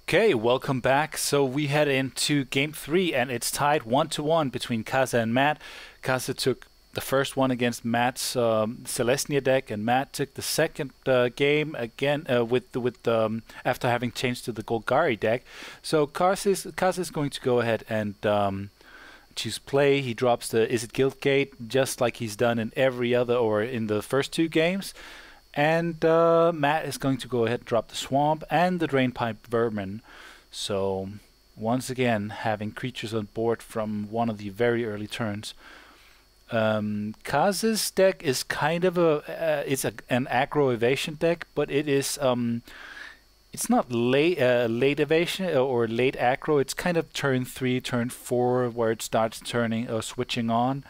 Okay, welcome back. So we head into game three, and it's tied 1-1 between Kaze and Matt. Kaze took the first one against Matt's Celestia deck, and Matt took the second game again after having changed to the Golgari deck. So Kaze is going to go ahead and choose play. He drops the Is It Guildgate just like he's done in every other or in the first two games. And Matt is going to go ahead and drop the Swamp and the Drainpipe Vermin. So once again, having creatures on board from one of the very early turns. Kaze's deck is kind of an aggro evasion deck, but it is it's not late evasion or late aggro. It's kind of turn 3, turn 4 where it starts turning or switching on.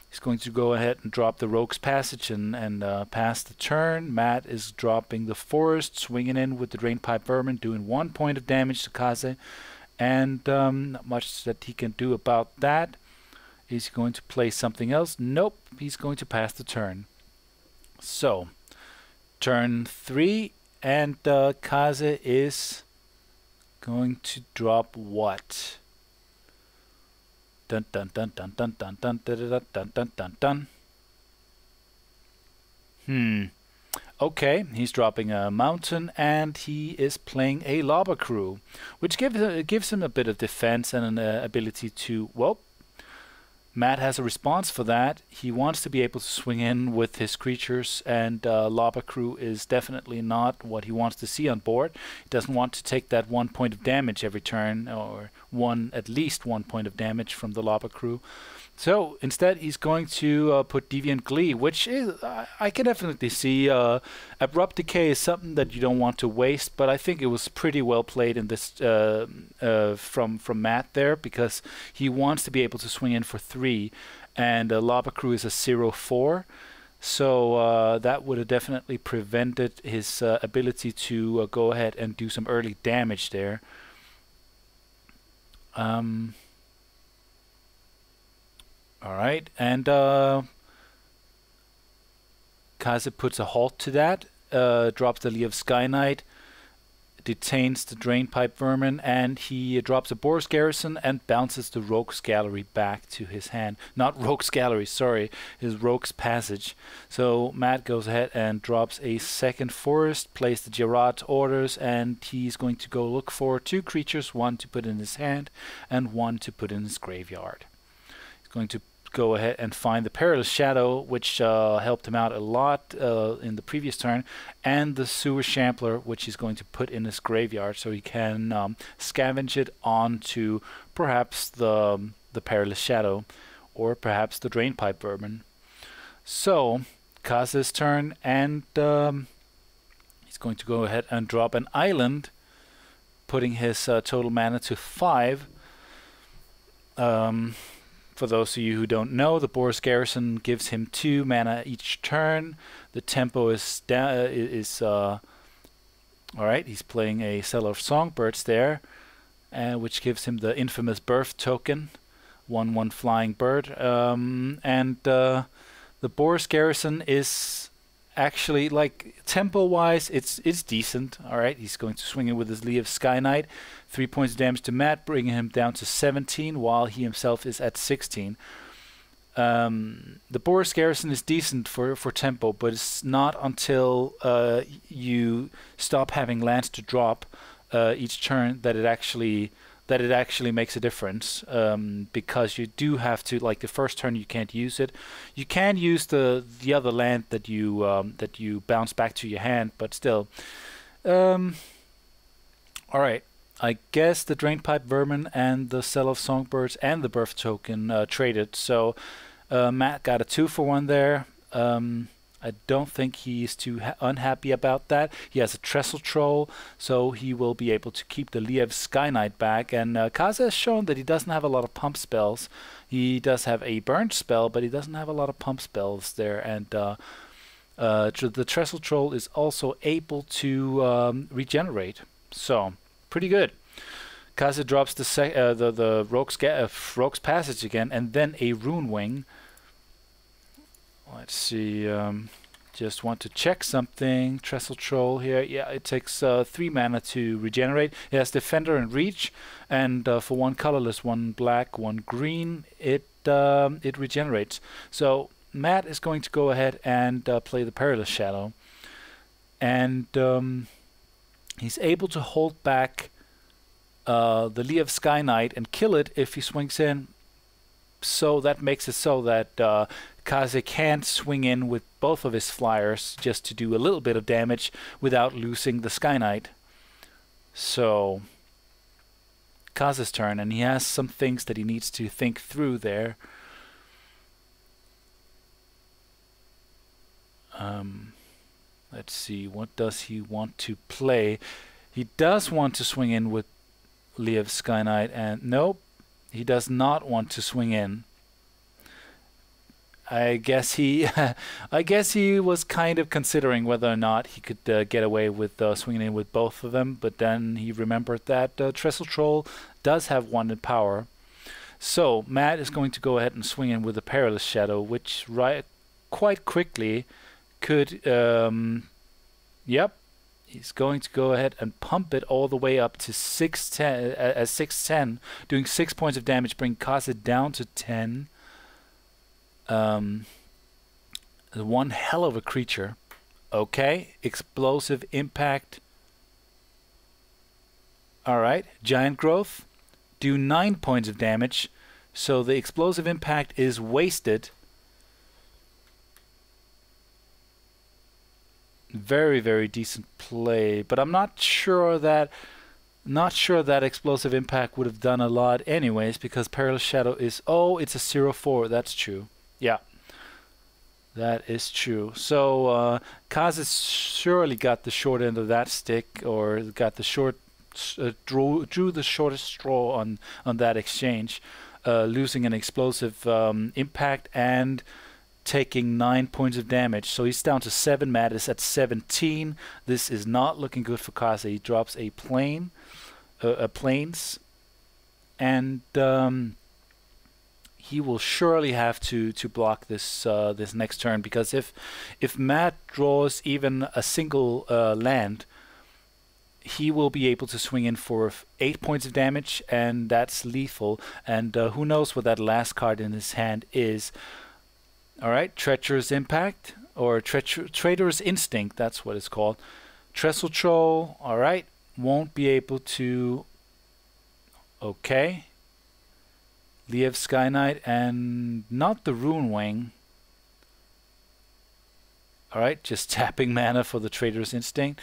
He's going to go ahead and drop the Rogue's Passage and pass the turn. Matt is dropping the Forest, swinging in with the Drainpipe Vermin, doing 1 point of damage to Kaze. And not much that he can do about that. Is he going to play something else? Nope, he's going to pass the turn. So, turn 3, and Kaze is going to drop what? Dun dun dun dun dun dun dun dun dun dun dun dun. Okay, he's dropping a mountain and he is playing a Lava Crew, which gives him a bit of defense and an ability to, well, Matt has a response for that. He wants to be able to swing in with his creatures, and Lava Crew is definitely not what he wants to see on board. He doesn't want to take that 1 point of damage every turn, or at least 1 point of damage from the Lava Crew. So instead, he's going to put Deviant Glee, which is I can definitely see. Abrupt Decay is something that you don't want to waste, but I think it was pretty well played in this from Matt there, because he wants to be able to swing in for 3, and Lava Crew is a 0/4. So that would have definitely prevented his ability to go ahead and do some early damage there. Alright, and Kaze puts a halt to that, drops the Lee of Sky Knight, detains the Drainpipe Vermin, and he drops a Boros Garrison and bounces the Rogue's Gallery back to his hand. Not Rogue's Gallery, sorry, his Rogue's Passage. So Matt goes ahead and drops a second Forest, plays the Gerard Orders, and he's going to go look for 2 creatures, 1 to put in his hand and 1 to put in his graveyard. He's going to go ahead and find the Perilous Shadow, which helped him out a lot in the previous turn, and the Sewer Shambler, which he's going to put in his graveyard so he can scavenge it onto perhaps the Perilous Shadow or perhaps the Drainpipe Vermin. So, Kaze's turn, and he's going to go ahead and drop an island, putting his total mana to 5. For those of you who don't know, the Boros Garrison gives him 2 mana each turn. The tempo is alright. He's playing a Cellar of Songbirds there, which gives him the infamous Birth token, 1/1 flying bird. The Boros Garrison is actually, like, tempo-wise, it's decent. Alright, he's going to swing in with his Lee of Sky Knight. 3 points of damage to Matt, bringing him down to 17, while he himself is at 16. The Boros Garrison is decent for tempo, but it's not until you stop having lands to drop each turn that it actually makes a difference, because you do have to, like, the first turn you can't use it. You can use the other land that you bounce back to your hand, but still. All right, I guess the Drainpipe Vermin and the Cell of Songbirds and the Birth token traded. So Matt got a 2-for-1 there. I don't think he's too unhappy about that. He has a Trestle Troll, so he will be able to keep the Lee of Sky Knight back. And Kaze has shown that he doesn't have a lot of pump spells. He does have a burn spell, but he doesn't have a lot of pump spells there. And the Trestle Troll is also able to regenerate. So, pretty good. Kaze drops the Rogue's Passage again, and then a Rune Wing. Let's see. Just want to check something. Trestle Troll here. Yeah, it takes 3 mana to regenerate. It has Defender and Reach, and for 1 colorless, 1 black, 1 green, it regenerates. So Matt is going to go ahead and play the Perilous Shadow, and he's able to hold back the Lee of Sky Knight and kill it if he swings in. So that makes it so that Kaze can't swing in with both of his flyers just to do a little bit of damage without losing the Sky Knight. So Kaze's turn, and he has some things that he needs to think through there. Let's see, what does he want to play? He does want to swing in with Lee of Sky Knight, and nope, he does not want to swing in. I guess he was kind of considering whether or not he could get away with swinging in with both of them, but then he remembered that Trestle Troll does have 1 in power. So Matt is going to go ahead and swing in with the Perilous Shadow, which quite quickly could, yep, he's going to go ahead and pump it all the way up to 610, doing 6 points of damage, bring Kaze down to 10. One hell of a creature. Okay, Explosive Impact. Alright, Giant Growth. Do 9 points of damage. So the Explosive Impact is wasted. Very, very decent play. But I'm not sure that Explosive Impact would have done a lot anyways, because Perilous Shadow is... Oh, it's a 0/4. That's true. Yeah, that is true. So Kaze surely got the short end of that stick, or got the drew the shortest straw on that exchange, losing an Explosive Impact and taking 9 points of damage. So he's down to 7. Matt is at 17. This is not looking good for Kaze. He drops a plains, and he will surely have to block this this next turn, because if Matt draws even a single land, he will be able to swing in for 8 points of damage, and that's lethal. And who knows what that last card in his hand is. All right, Treacherous Impact, or Traitorous Instinct, that's what it's called. Trestle Troll, all right, won't be able to... Okay. Lee of Sky Knight, and not the Rune Wing. Alright, just tapping mana for the Traitorous Instinct.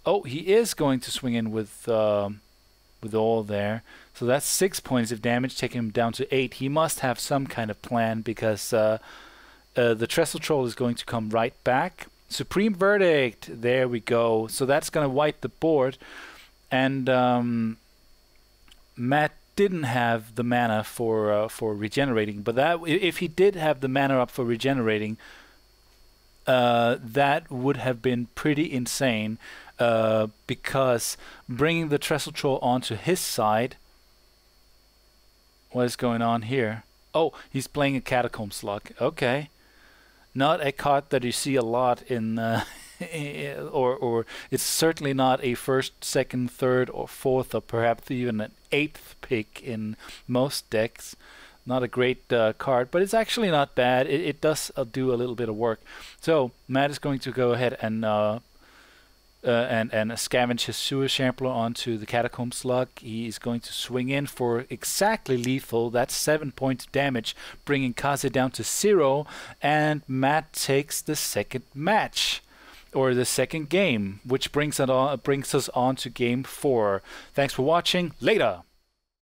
Oh, he is going to swing in with all there. So that's 6 points of damage, taking him down to 8. He must have some kind of plan, because the Trestle Troll is going to come right back. Supreme Verdict, there we go. So that's going to wipe the board. And Matt didn't have the mana for regenerating, but that if he did have the mana up for regenerating, that would have been pretty insane, because bringing the Trestle Troll onto his side... What is going on here? Oh, he's playing a Catacomb Slug. Okay. Not a card that you see a lot in... or it's certainly not a first, second, third, or fourth, or perhaps even an 8th pick in most decks. Not a great card, but it's actually not bad. It does do a little bit of work. So Matt is going to go ahead and scavenge his Sewer Shambler onto the Catacomb Slug. He is going to swing in for exactly lethal. That's 7 points of damage, bringing Kaze down to 0, and Matt takes the second match, or the second game, which brings us on to game 4. Thanks for watching. Later.